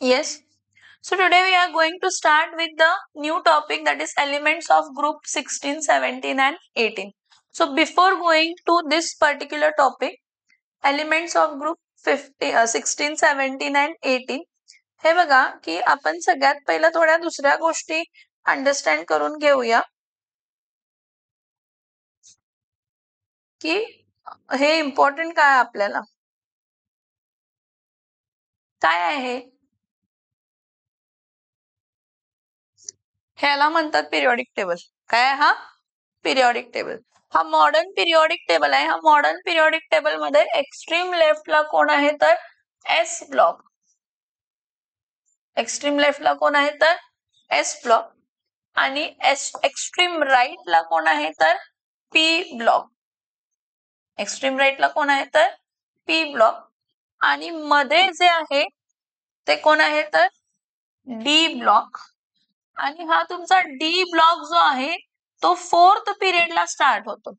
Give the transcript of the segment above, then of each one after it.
Yes. So today we are going to start with the new topic, that is elements of group 16, 17 and 18. So before going to this particular topic, elements of group 16, 17 and 18, हे बघा की आपण सगळ्यात पहिला थोड्या दुसऱ्या गोष्टी understand करून घेऊया की हे इम्पॉर्टंट काय आपल्याला, काय आहे ह्याला म्हणतात पिरियॉडिक टेबल. काय आहे हा? Periodic table. हा मॉडर्न पिरियॉडिक टेबल आहे. हा मॉडर्न पिरियॉडिक टेबल मध्ये एक्स्ट्रीम लेफ्टला कोण आहे तर एस ब्लॉक, एक्स्ट्रीम लेफ्टला कोण आहे तर एस ब्लॉक आणि एक्स्ट्रीम राईटला कोण आहे तर पी ब्लॉक, एक्स्ट्रीम राईटला कोण आहे तर पी ब्लॉक आणि मध्ये जे आहे ते कोण आहे तर डी ब्लॉक. आणि हा तुमचा डी ब्लॉक जो आहे तो 4th पिरियडला स्टार्ट होतो.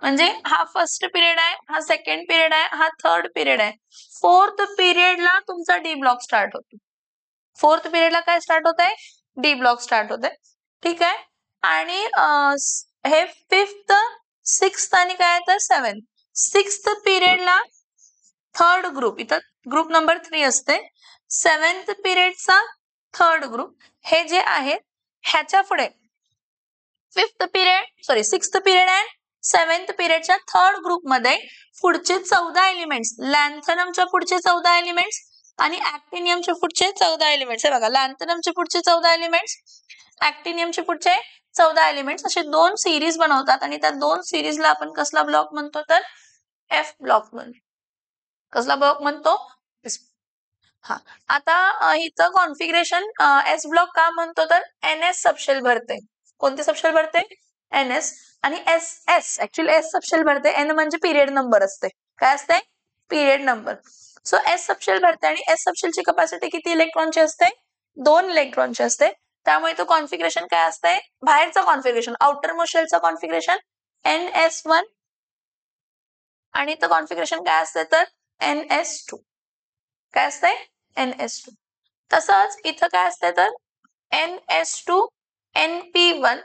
म्हणजे हा फर्स्ट पिरियड आहे, हा सेकंड पिरियड आहे, हा थर्ड पिरियड आहे. 4th पिरियडला तुमचा डी ब्लॉक स्टार्ट होतो. 4th पिरियडला काय स्टार्ट होत आहे? डी ब्लॉक स्टार्ट होत आहे. ठीक आहे. आणि हे 5th, 6th आणि काय तर 7th. 6th पिरियडला थर्ड ग्रुप, इथं ग्रुप नंबर 3 असते. 7th पिरियडचा third group. हे जे आहे ह्याच्या पुढे 6th पिरियड अँड 7th पिरियडच्या थर्ड ग्रुप मध्ये पुढचे 14 एलिमेंट्स, लॅन्थनमच्या पुढचे 14 एलिमेंट्स आणि ऍक्टिनियमच्या पुढचे 14 एलिमेंट्स. हे बघा, लॅन्थनमचे पुढचे 14 एलिमेंट्स, ऍक्टिनियमचे पुढचे 14 एलिमेंट्स, असे दोन सिरीज बनवतात आणि त्या दोन सिरीजला आपण कसला ब्लॉक म्हणतो तर एफ ब्लॉक म्हणतो. कसला ब्लॉक म्हणतो? हा. आता हिचं कॉन्फिगरेशन एस ब्लॉक का म्हणतो तर एन एस सबशेल भरते. कोणते सबशेल भरते? N S. आणि S S actually S subshell भरते. एन म्हणजे पिरियड नंबर असते. काय असते? Period number. So S subshell भरते आणि एस सबशेलची कपॅसिटी किती इलेक्ट्रॉनची असते? 2 इलेक्ट्रॉनची असते. त्यामुळे तो कॉन्फिगरेशन काय असते? बाहेरचं कॉन्फिगरेशन, आउटर मोस्ट शेलचं कॉन्फिगरेशन NS1 आणि तो कॉन्फिगरेशन काय असते तर NS2. काय असते? NS2. तसंच इथं काय असते तर NS2 NP1.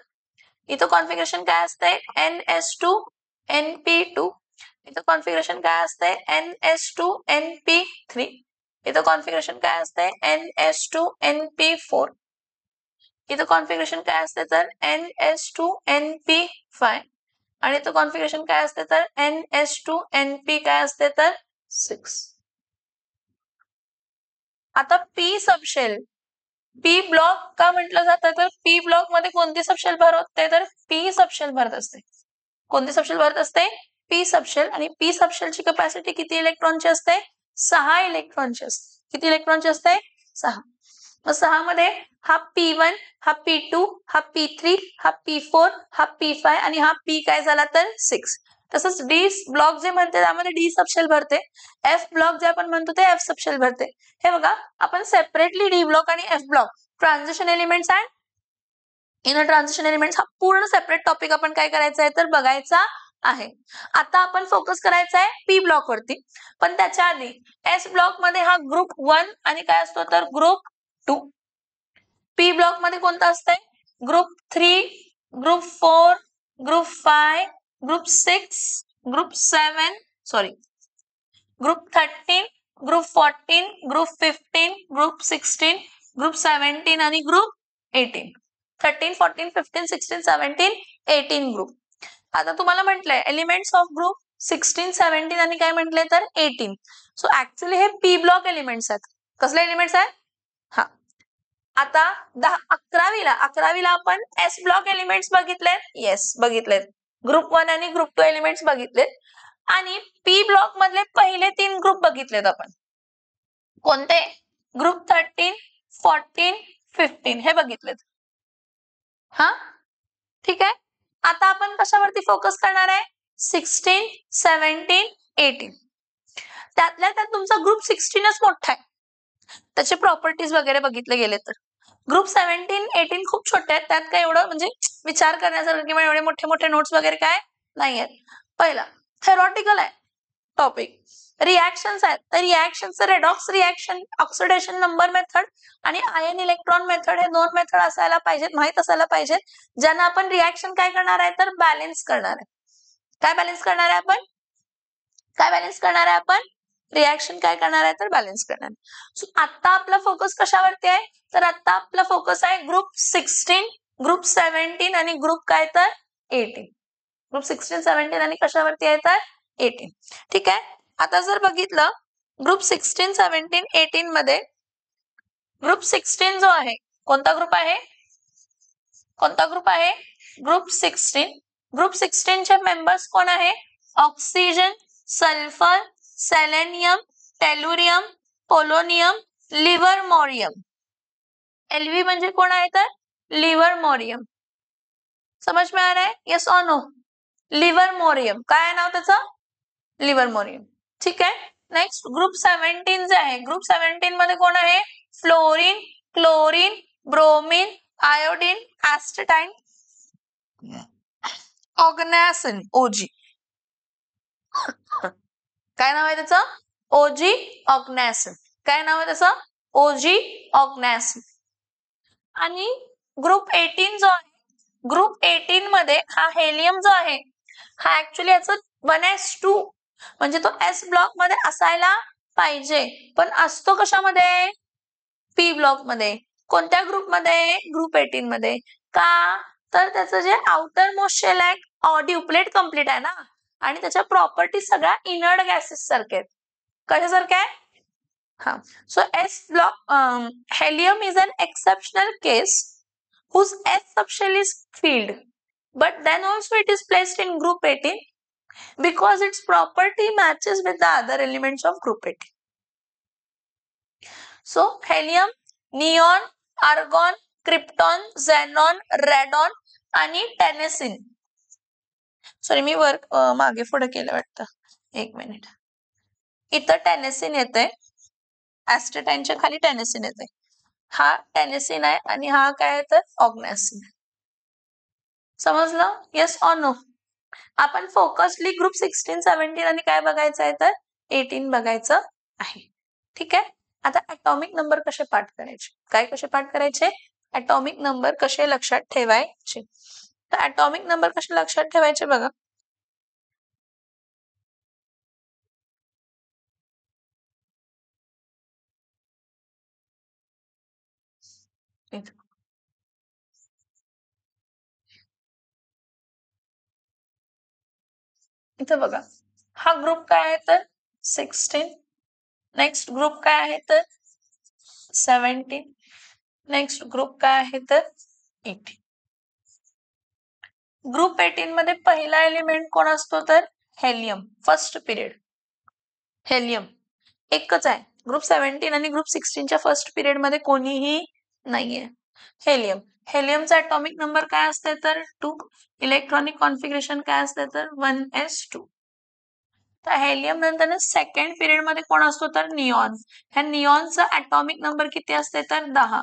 इथं कॉन्फिगरेशन काय असते? NS2 NP2. इथं कॉन्फिगरेशन काय असते? NS2 NP3. इथं कॉन्फिगरेशन काय असते? NS2 NP4. इथं कॉन्फिगरेशन काय असते तर NS2 NP5. आणि इथं कॉन्फिगरेशन काय असते तर NS2 NP काय असते तर 6. आता पी सबशेल, पी ब्लॉक का म्हटलं जातं तर पी ब्लॉक मध्ये कोणती सबशेल भरते तर पी सबशेल भरत असते. कोणती सबशेल भरत असते? P subshell. आणि पी सबशेलची कपॅसिटी किती इलेक्ट्रॉनची असते? 6 इलेक्ट्रॉनची असते. किती इलेक्ट्रॉनची असते? 6. मग 6 मध्ये हा P1, हा P2, हा P3, हा P4, हा P5 आणि हा P काय झाला तर 6. तसंच डी ब्लॉक जे म्हणते त्यामध्ये डी सबशेल भरते. एफ ब्लॉक जे आपण म्हणतो ते एफ सबशेल भरते. हे बघा, आपण सेपरेटली डी ब्लॉक आणि F block, transition elements and inner transition elements, हा पूर्ण सेपरेट टॉपिक आपण काय करायचा आहे तर बघायचा आहे. आता आपण फोकस करायचा आहे पी ब्लॉक वरती. पण त्याच्या आधी एस ब्लॉक मध्ये हा ग्रुप 1 आणि काय असतो तर ग्रुप 2. पी ब्लॉक मध्ये कोणतं असतंय? Group 3, group 4, group 5, group 6, group 7, group 13, group 14, group 15, group 16, group 17 आणि ग्रुप 18. 13, 14, 15, 16, 17, 18 ग्रुप. आता तुम्हाला म्हटलंय एलिमेंट्स ऑफ ग्रुप 16, 17 आणि काय म्हटलंय तर 18. सो ऍक्च्युअली हे पी ब्लॉक एलिमेंट्स आहेत. कसले एलिमेंट्स आहेत? हा. आता 11वीला आपण एस ब्लॉक एलिमेंट्स बघितलेत. येस, बघितलेत. ग्रुप 1 आणि ग्रुप 2 एलिमेंट्स बघितलेत. आणि पी ब्लॉक मधले पहिले 3 ग्रुप बघितलेत आपण. कोणते? ग्रुप 13, 14, 15 हे बघितलेत. हा, ठीक आहे. आता आपण कशावरती फोकस करणार आहे? 16, 17, 18. त्यातल्या त्यात तुमचा ग्रुप 16च मोठा आहे. त्याचे प्रॉपर्टीज वगैरे बघितले गेले तर ग्रुप 17, 18 खूप छोटे आहेत. त्यात काय एवढं म्हणजे विचार करण्यासारखं किंवा एवढे मोठे मोठे नोट्स वगैरे काय नाही आहेत. पहिला थेरॉटिकल आहे टॉपिक. रिॲक्शन्स आहेत तर रिॲक्शनचं redox reaction, oxidation number method आणि आयन इलेक्ट्रॉन मेथड हे दोन मेथड असायला पाहिजेत, माहित असायला पाहिजेत, ज्यांना आपण रिॲक्शन काय करणार आहे तर बॅलन्स करणार आहे. काय बॅलन्स करणार आहे आपण? काय बॅलन्स करणार आहे आपण? रिॲक्शन काय करणार आहे तर बॅलन्स करणार. सो आता आपला फोकस कशावरती आहे तर आता आपला फोकस आहे ग्रुप 16, ग्रुप 17 आणि ग्रुप काय तर 18. ग्रुप 16, 17 आणि कशावरती आहे तर 18. ठीक आहे. आता जर बघितलं ग्रुप 16, 17, 18 मध्ये ग्रुप 16 जो आहे कोणता ग्रुप आहे? कोणता ग्रुप आहे? ग्रुप 16. ग्रुप 16 चे मेंबर्स कोण आहे? Oxygen, sulphur, selenium, tellurium, polonium, livermorium. LV म्हणजे कोण आहे तर लिव्हरमोरियम. समझ में आ रहा है? यस और नो? लिव्हरमोरियम. काय आहे नाव त्याचं? लिव्हरमोरियम. ठीक आहे. नेक्स्ट ग्रुप 17 जे आहे ग्रुप 17 मध्ये कोण आहे? फ्लोरीन, क्लोरीन, ब्रोमीन, आयोडीन, ऍस्टेटाइन, ऑर्गनॅसिन, ओजी. काय नाव आहे त्याचं? ओजी ऑर्गनॅसिन. काय नाव आहे त्याचं? ओजी ऑर्गनॅसिन. आणि ग्रुप 18 जो आहे ग्रुप 18 मध्ये हा हेलियम जो आहे हा ऍक्च्युली याचं 1s2 म्हणजे तो एस ब्लॉक मध्ये असायला पाहिजे, पण असतो कशामध्ये? पी ब्लॉक मध्ये. कोणत्या ग्रुप मध्ये? ग्रुप 18 मध्ये. का तर त्याचं जे आउटर मोस्ट शेल आहे ड्युप्लेट कम्प्लीट आहे ना, आणि त्याच्या प्रॉपर्टी सगळ्या इनर्ट गॅसेस सारख्या आहेत. कशासारख्या आहे? हा. So s block helium is an exceptional case whose S subshell is filled, but then also it is placed in group 18 because its property matches with the other elements of group 18. So helium, neon, argon, krypton, xenon, radon आणि टेनेसिन. Sorry मी work मागे पुढे केलं वाटतं. एक minute. इथं टेनेसिन येते, ऍस्टेटाइनच्या खाली टेनेसिन येते. हा टेनेसिन आहे आणि हा काय आहे तर ऑर्गनॅसिन. समजलं? Yes or no? आपण फोकसली ग्रुप 16, 17 आणि काय बघायचं आहे तर 18 बघायचं आहे. ठीक आहे. आता ऍटॉमिक नंबर कसे पाठ करायचे? काय कसे पाठ करायचे? ऍटॉमिक नंबर कसे लक्षात ठेवायचे? तर ऍटॉमिक नंबर कसे लक्षात ठेवायचे बघा. इथं बघा हा ग्रुप काय आहे तर 16. नेक्स्ट ग्रुप काय आहे तर 17. नेक्स्ट ग्रुप काय आहे तर 18. ग्रुप 18 मध्ये पहिला एलिमेंट कोण असतो तर हेलियम. फर्स्ट पिरियड हेलियम एकच आहे. ग्रुप 17 आणि ग्रुप 16 च्या फर्स्ट पिरियड मध्ये कोणीही नाहीये. हेलियम. हेलियमचा ॲटॉमिक नंबर काय असते तर 2. इलेक्ट्रॉनिक कॉन्फिगरेशन काय असते तर 1s2. तर हेलियम नंतर सेकंड पिरियड मध्ये कोण असतो तर निऑन. ह्या निऑनचा ॲटॉमिक नंबर किती असते तर 10.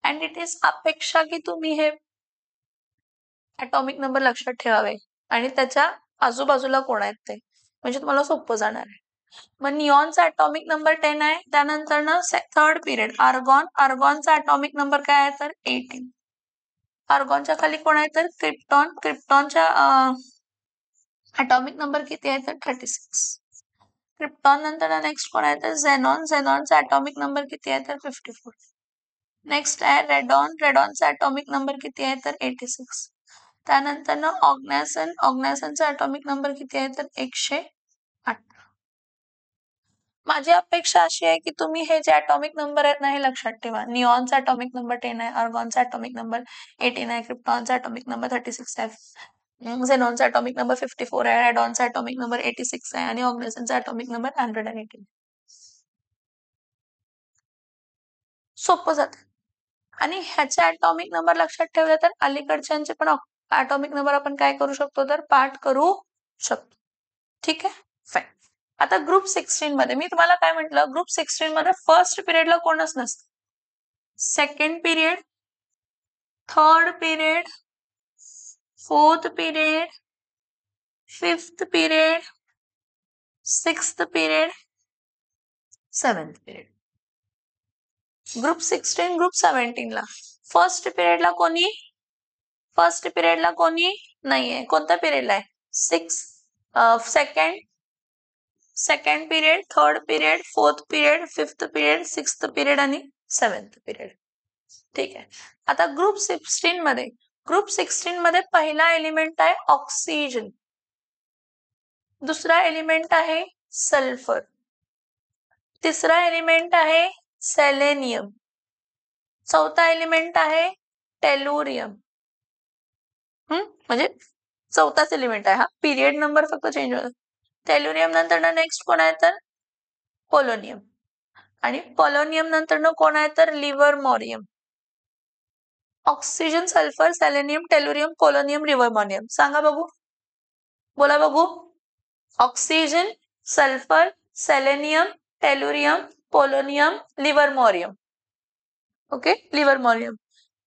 अँड इट इज अपेक्षा की तुम्ही हे ॲटॉमिक नंबर लक्षात ठेवावे आणि त्याच्या आजूबाजूला कोण आहेत ते, म्हणजे तुम्हाला सोपं जाणार आहे. मग निऑनचा ॲटॉमिक नंबर 10 आहे. त्यानंतर ना थर्ड पिरियड आर्गॉन. आर्गॉनचा ॲटॉमिक नंबर काय आहे तर 18. आर्गॉनच्या खाली कोण आहे तर क्रिप्टॉन. क्रिप्टॉनच्या ॲटॉमिक नंबर किती आहे तर 36. क्रिप्टॉन नंतर नेक्स्ट कोण आहे तर झेनॉन. झेनॉनचा ॲटॉमिक नंबर किती आहे तर 54. नेक्स्ट आहे रेडॉन. रेडॉनचा ॲटॉमिक नंबर किती आहे तर 86. त्यानंतर ना ऑर्गनॅसन. ऑर्गनॅसनचा ॲटॉमिक नंबर किती आहे तर 108. माझी अपेक्षा अशी आहे की तुम्ही हे जे ॲटॉमिक नंबर आहेत ना हे लक्षात ठेवा. निऑनचा ॲटॉमिक नंबर 10 आहे. आर्गॉनचा ॲटॉमिक नंबर 18 आहे. क्रिप्टॉनचा ॲटॉमिक नंबर 36 आहे. झेनॉनचा ॲटॉमिक नंबर 54 आहे. रेडॉनचा ॲटॉमिक नंबर 86 आहे आणि ऑर्गनॅसनचा ॲटॉमिक नंबर 118. सोपं जात. आणि ह्याचे ॲटॉमिक नंबर लक्षात ठेवले तर अलीकडच्यांचे पण ॲटॉमिक नंबर आपण काय करू शकतो तर पाठ करू शकतो. ठीक आहे. फाईन. आता ग्रुप 16 मध्ये मी तुम्हाला काय म्हटलं, ग्रुप 16 मध्ये फर्स्ट पिरियडला कोणच नसतं. Second period, third period, fourth period, fifth period, 6th period, 7th period. Group 16, group 17 ला फर्स्ट पिरियडला कोणी नाहीये. कोणत्या पिरियडला आहे? 6 second period, third period, fourth period, fifth period, sixth period आणि 7th पिरियड. ठीक आहे. आता ग्रुप 16 मध्ये पहिला एलिमेंट आहे ऑक्सिजन, दुसरा एलिमेंट आहे सल्फर, तिसरा एलिमेंट आहे सेलेनियम, चौथा एलिमेंट आहे टेलुरियम. म्हणजे चौथाच एलिमेंट आहे हा, पिरियड नंबर फक्त चेंज होतो. टेलुरियम नंतर नेक्स्ट कोण आहे तर पोलोनियम, आणि पोलोनियम नंतर कोण आहे तर livermorium. Oxygen, sulphur, selenium, tellurium, polonium, livermorium. सांगा बघू, बोला बघू. Oxygen, sulphur, selenium, tellurium, polonium, livermorium. Okay, livermorium.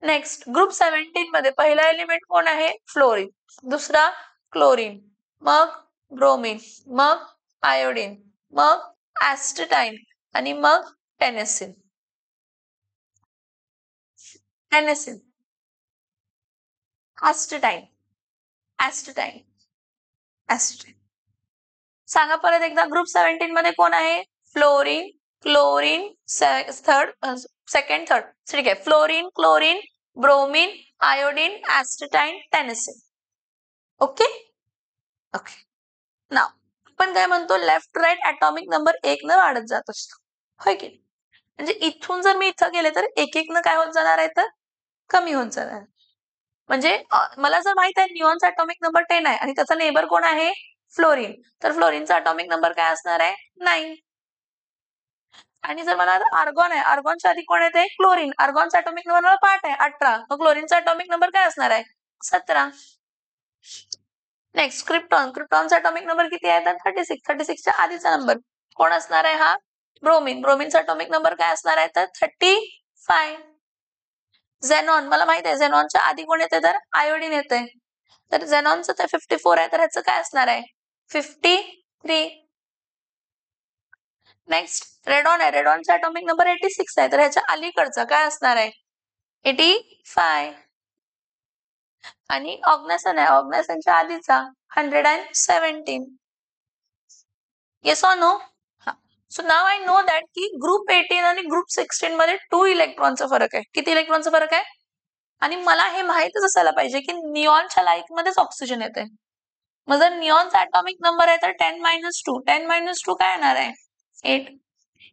Next group 17 मध्ये पहिला एलिमेंट कोण आहे? फ्लोरीन, दुसरा क्लोरीन, मग ब्रोमीन, मग आयोडीन, मग ऍस्टेटाइन आणि मग टेनेसिन. ऍस्टेटाइन. सांगा परत एकदा. ग्रुप 17 मध्ये कोण आहे? Fluorine, chlorine, second, third. ठीक आहे. Fluorine, chlorine, bromine, iodine, astatine, tennessine. Okay okay. नाव आपण काय म्हणतो? लेफ्ट राईट ऍटॉमिक नंबर 1 न वाढत जात असतो, होय की? म्हणजे इथून जर मी इथं गेले तर एक न काय होत जाणार आहे तर कमी होत जाणार. म्हणजे मला जर माहित आहे निऑनचा ऍटॉमिक नंबर 10 आहे आणि त्याचा नेबर कोण आहे? फ्लोरीन, तर फ्लोरीनचा ऍटॉमिक नंबर काय असणार आहे? 9. आणि जर मला आर्गॉन आहे, आर्गॉनच्या आधी कोण येते? क्लोरीन, आर्गॉनचा ऍटॉमिक नंबर मला 5 आहे, 18. मग क्लोरीनचा ऍटॉमिक नंबर काय असणार आहे? 17. नेक्स्ट क्रिप्टॉन, क्रिप्टॉनचा ऍटॉमिक नंबर किती आहे तर 36. 36 च्या आधीचा नंबर कोण असणार आहे? हा ब्रोमीन, ब्रोमीनचा ऍटॉमिक नंबर काय असणार आहे तर 35. झेनॉन, मला माहित आहे झेनॉनच्या आधी कोण येते तर आयोडीन येते, तर झेनॉनचं तर 54 आहे, तर ह्याचं काय असणार आहे? 53. नेक्स्ट रेडॉन आहे, रेडॉनचा ऍटॉमिक नंबर 86 आहे, तर ह्याच्या अलीकडचा काय असणार आहे? 85. आणि ऑर्गनेसन आहे, ऑर्गनेसनच्या आधीचा 117. Yes or no? सो नाव आय नो दॅट की ग्रुप 18 आणि ग्रुप 16 मध्ये 2 इलेक्ट्रॉनचा फरक आहे. किती इलेक्ट्रॉनचा फरक आहे? आणि मला हे माहितच असायला पाहिजे की निऑनच्या लाईक मध्येच ऑक्सिजन येते. मग जर निऑनचा ऍटॉमिक नंबर आहे तर 10 - 2, 10 - 2 काय येणार आहे? 8.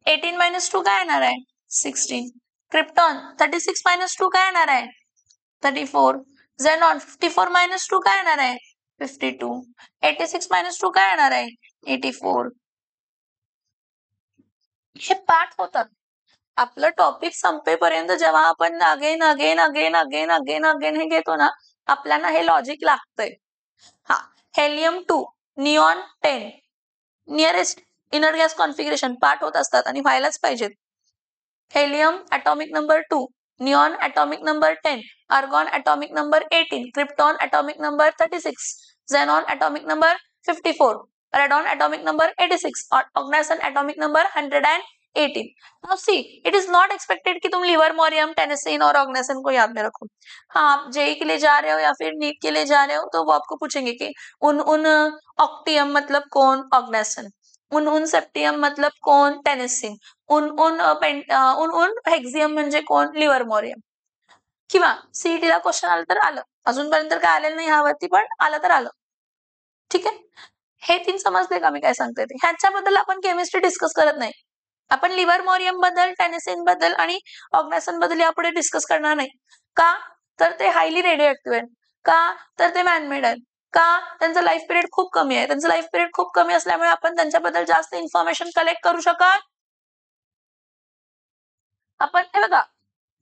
18 - 2 काय येणार आहे? 16. क्रिप्टॉन 36 - 2 काय येणार आहे? 34. झेनॉन 54 - 2 काय येणार आहे? 52. 86 - 2 काय येणार आहे? 84. हे पाठ होतात. आपलं टॉपिक संपेपर्यंत जेव्हा आपण अगेन हे घेतो ना, आपल्याला हे लॉजिक लागतंय. हा, helium 2, neon 10, nearest inner gas configuration पाठ होत असतात आणि व्हायलाच पाहिजेत. Helium atomic number 2, neon atomic number 10, argon atomic number 18, krypton atomic number 36, xenon atomic number 54, radon atomic number 86, oganesson atomic number 118. Now see, it is not expected कि तुम livermorium, टेनेसिन और ऑर्गनेसन को याद में रखो. हाँ, आप जेई के लिए जा रहे हो या फिर नीट के लिए जा रहे हो तो वो आपको पूछेंगे कि उन ऑक्टियम मतलब कौन? ऑर्गनेसन. उन सेप्टियम मतलब कौन? टेनेसिन. उन हेक्झियम म्हणजे कोण? लिव्हरमोरियम. किंवा सीईटीला क्वेश्चन आलं तर आलं, अजूनपर्यंत काय आलेलं नाही ह्यावरती, पण आलं तर आलं. ठीक आहे, हे 3 समजले का मी काय सांगते ते? ह्याच्याबद्दल आपण केमिस्ट्री डिस्कस करत नाही. आपण लिव्हरमोरियम बद्दल, टेनेसिन बद्दल आणि ऑर्गनेसन बद्दल यापुढे डिस्कस करणार नाही. का तर ते हायली रेडिओ ऍक्टिव्ह आहेत. का तर ते मॅनमेड आहेत. का? त्यांचं लाईफ पिरियड खूप कमी आहे. त्यांचं लाईफ पिरियड खूप कमी असल्यामुळे आपण त्यांच्याबद्दल जास्त इन्फॉर्मेशन कलेक्ट करू शकत. आपण हे बघा,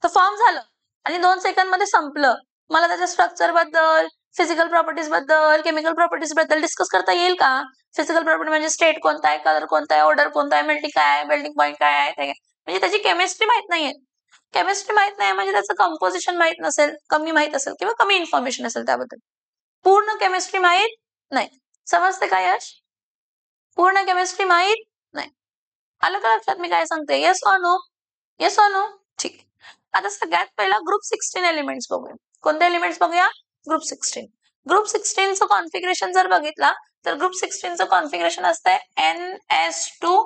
तर फॉर्म झालं आणि 2 सेकंड मध्ये संपलं. मला त्याच्या स्ट्रक्चर बद्दल, फिजिकल प्रॉपर्टीज बद्दल, केमिकल प्रॉपर्टीज बद्दल डिस्कस करता येईल का? फिजिकल प्रॉपर्टी म्हणजे स्टेट कोणता आहे, कलर कोणता आहे, ऑर्डर कोणता आहे, मेल्टिंग काय आहे, मेल्टिंग पॉईंट काय आहे, म्हणजे त्याची केमिस्ट्री माहित नाहीये. केमिस्ट्री माहित नाही म्हणजे त्याचं कंपोजिशन माहित नसेल, कमी माहित असेल किंवा कमी इन्फॉर्मेशन असेल त्याबद्दल. पूर्ण केमिस्ट्री माहित नाही. समजते का यश? पूर्ण केमिस्ट्री माहित नाही. आलं का लक्षात मी काय सांगते? Yes or no? Yes or no? ठीक आहे. आता सगळ्यात पहिला ग्रुप 16 एलिमेंट्स बघूया. कोणते एलिमेंट्स बघूया? ग्रुप 16. ग्रुप 16चं कॉन्फिगरेशन जर बघितला तर ग्रुप 16चं कॉन्फिगरेशन असतंय NS2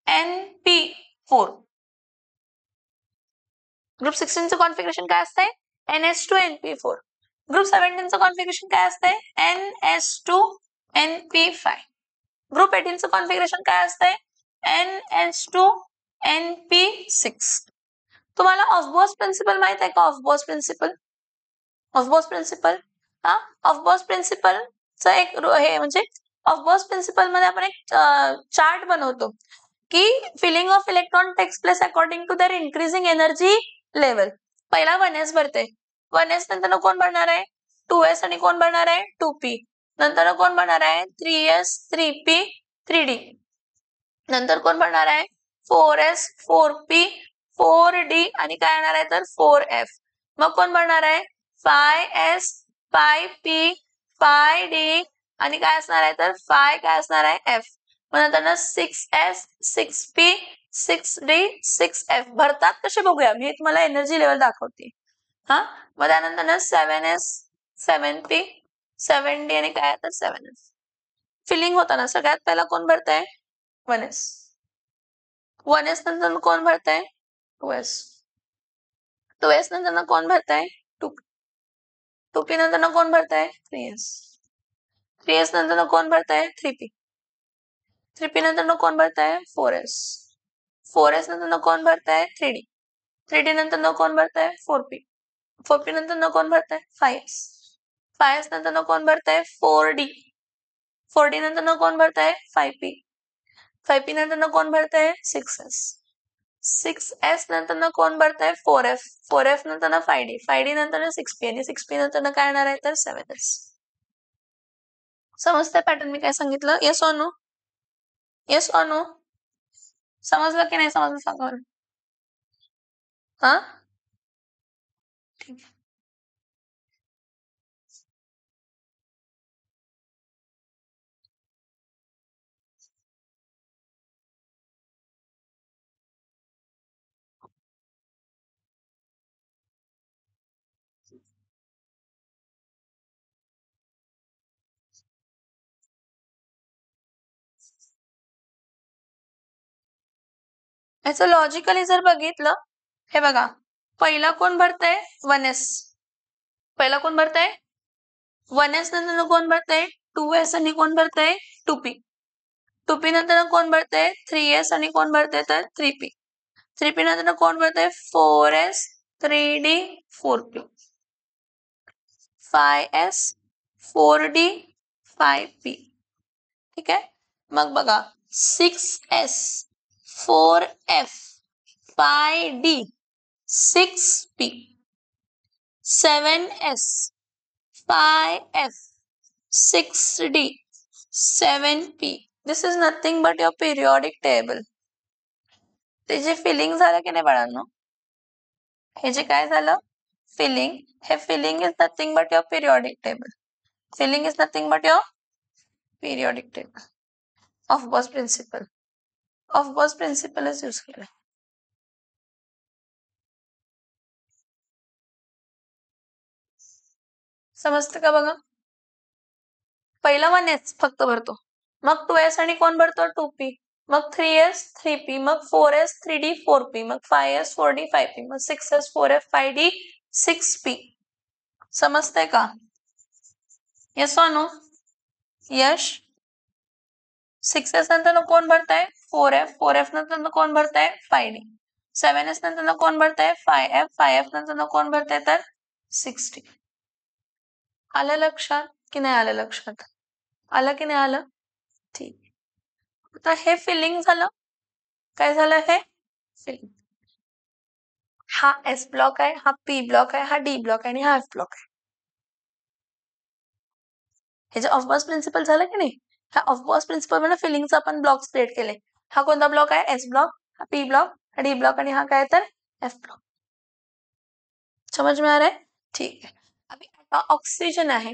NP4. ग्रुप 16चं कॉन्फिगरेशन काय असतंय? NS2 NP4. ग्रुप 17चं कॉन्फिगरेशन काय असतंय? NS2 NP5. ग्रुप 18चं कॉन्फिगरेशन काय असतंय? NS2 NP6. तुम्हाला ऑफबॉस प्रिन्सिपल माहित आहे का? ऑफबॉस प्रिन्सिपल, ऑफबॉस प्रिन्सिपल, हा ऑफबॉस प्रिन्सिपलचं एक हे म्हणजे ऑफबॉस प्रिन्सिपल मध्ये आपण एक चार्ट बनवतो की filling of electron takes place according to their increasing energy level. पहिला 1s भरते, 1s नंतर कोण भरणार आहे? 2s आणि कोण भरणार आहे? 2p. नंतर कोण भरणार आहे? 3s 3p 3d. नंतर कोण भरणार आहे? 4s 4p 4d आणि काय येणार आहे तर 4f. मग कोण भरणार आहे? 5s 5p 5d आणि काय असणार आहे तर 5 काय असणार आहे? f. मग नंतर 6s 6p 6d 6f. भरतात कसे बघूया, मी तुम्हाला एनर्जी लेवल दाखवते. हा मग त्यानंतर 7s 7p 7d आणि काय तर 7f. फिलिंग होताना सगळ्यात पहिला कोण भरताय? 1s. 1s नंतर कोण भरताय? 2s. 2s नंतर कोण भरताय? 2p. 2p नंतर कोण भरताय? 3s. 3s नंतर कोण भरताय? 3p. 3p नंतर कोण भरताय? 4s. 4s नंतर कोण भरताय? 3d. 3d नंतर कोण भरताय? 4p. 4p नंतर कोण भरताय? 5s. 5s नंतर कोण भरताय? 4d. 4d नंतर कोण भरताय? 5p. 5p नंतर कोण भरताय? 6s. 6s नंतर कोण भरताय? 4f. 4f नंतर 5d. 5d नंतर 6p आणि 6p नंतर काय येणार आहे तर 7s. समजतंय पॅटर्न मी काय सांगितलं? Yes or no? Yes or no? समजलं की नाही समजलं सांगा मला. हा ठीक आहे. याचं लॉजिकली जर बघितलं, हे बघा, पहिला कोण भरतंय? 1s. पहिला कोण भरतंय? 1s नंतर कोण भरतंय? 2s आणि कोण भरतंय? 2p. 2p नंतर कोण भरतंय? 3s आणि कोण भरतंय तर 3p. 3p नंतर कोण भरतंय? 4s 3d 4p. 5s 4d 5p. ठीक आहे. मग बघा 6s 4f 5d 6p 7s 5f 6d 7p. This is nothing but your periodic table. ते जे फिलिंग झालं की नाही बाळांनो, हे जे काय झालं फिलिंग, हे filling is nothing but your periodic table. Filling is nothing but your periodic table Aufbau principle. Aufbau प्रिन्सिपलच यूज केलं. समजतं का बघा? पहिला 1s फक्त भरतो, मग 2s आणि कोण भरतो? 2p. मग 3s 3p. मग 4s 3d 4p. मग 5s 4d 5p. मग 6s 4f 5d 6p. समजतंय का? Yes or no? Yash. 6s नंतर कोण भरताय? 4f. 4f नंतर कोण भरताय? 5d. 7s नंतर कोण भरताय? 5f. 5f नंतर कोण भरताय तर 6d. आलं लक्षात की नाही आलं लक्षात? आलं की नाही आलं? ठीक. आता हे फिलिंग झालं. काय झालं? हे फिलिंग. हा S ब्लॉक आहे, हा P ब्लॉक आहे, हा D ब्लॉक आहे आणि हा F ब्लॉक आहे. हे जे ऑफबॉस प्रिन्सिपल झालं की नाही, ह्या ऑफबॉस प्रिन्सिपल मध्ये फिलिंगचा आपण ब्लॉक क्रिएट केले. हा कोणता ब्लॉक आहे? S ब्लॉक, हा P ब्लॉक, हा D ब्लॉक आणि हा काय तर F ब्लॉक. समझ में आ रहा है? ठीक है. अभी ऑक्सीजन आहे,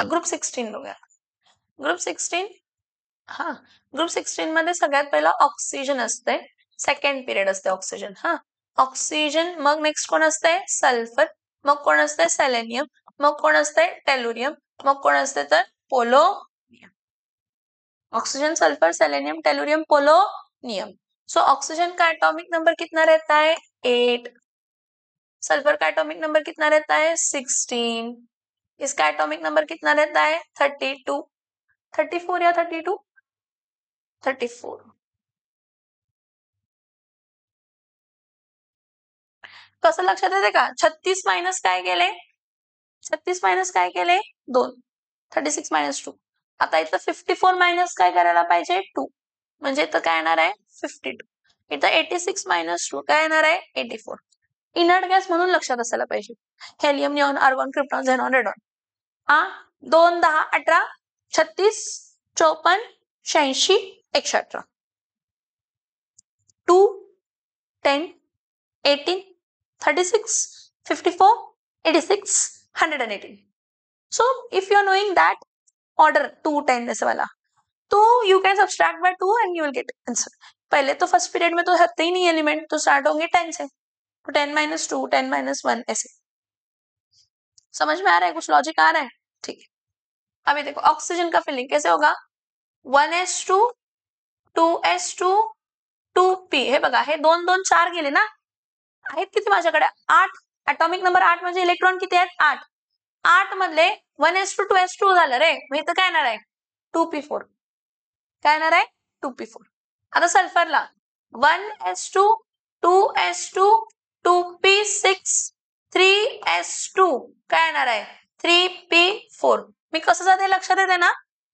ग्रुप 16 बघूया. ग्रुप 16 हा ग्रुप 16 मध्ये सगळ्यात पहिला ऑक्सिजन असते, सेकंड पिरियड असते ऑक्सिजन. हा, ऑक्सिजन, मग नेक्स्ट कोण असते सल्फर, मग कोण असते सेलेनियम, मग कोण असते टेल्युरियम, मग कोण असते तर polonium. Oxygen, sulphur, selenium, tellurium, polonium. So oxygen का एटॉमिक नंबर कितना रहता है 8, सल्फर का एटॉमिक नंबर कितना रहता है 16, इसका एटॉमिक नंबर कितना रहता है 32, 34 या 32, 34. कसं लक्षात येते का? 36 मायनस काय केले, 36 मायनस काय केले 2, 36 मायनस 2. आता इथं 54 मायनस काय करायला पाहिजे 2, म्हणजे इथं काय येणार आहे 52. इथं 86 मायनस 2 काय येणार आहे 84. इनर्ट गॅस म्हणून लक्षात असायला पाहिजे. Helium, neon, argon, krypton, xenon, radon. 2, 10, 18, 36, 54, 86, 118. 2, 10, 18, 36, 54, 86, 118. So if you are knowing that order 2, 10 ऐसे वाला, तो you can subtract by 2 and you will get answer. पहले तो फर्स्ट पीरियड में तो हटते ही नहीं एलिमेंट, तो स्टार्ट होंगे 10 से, तो 10 minus 2, 10 minus 1 ऐसे. समझ में आ रहा है, कुछ लॉजिक आ रहा है? ठीक है. अभी देखो ऑक्सीजन का फिलिंग कैसे होगा, 1s2, 2s2, 2p. हे बघा, हे 2 2 4 गेले ना, आहेत किती माझ्याकडे 8, ॲटॉमिक नंबर 8 म्हणजे इलेक्ट्रॉन किती आहेत 8, 8 मधले 1s2 2s2 झालं रे, मग इथं काय येणार आहे 2p4, काय येणार आहे 2p4. आता सल्फरला 1s2, 2s2, 2p6, 3s2, काय येणार आहे 3p4. मी कसं जाते लक्षात येते ना,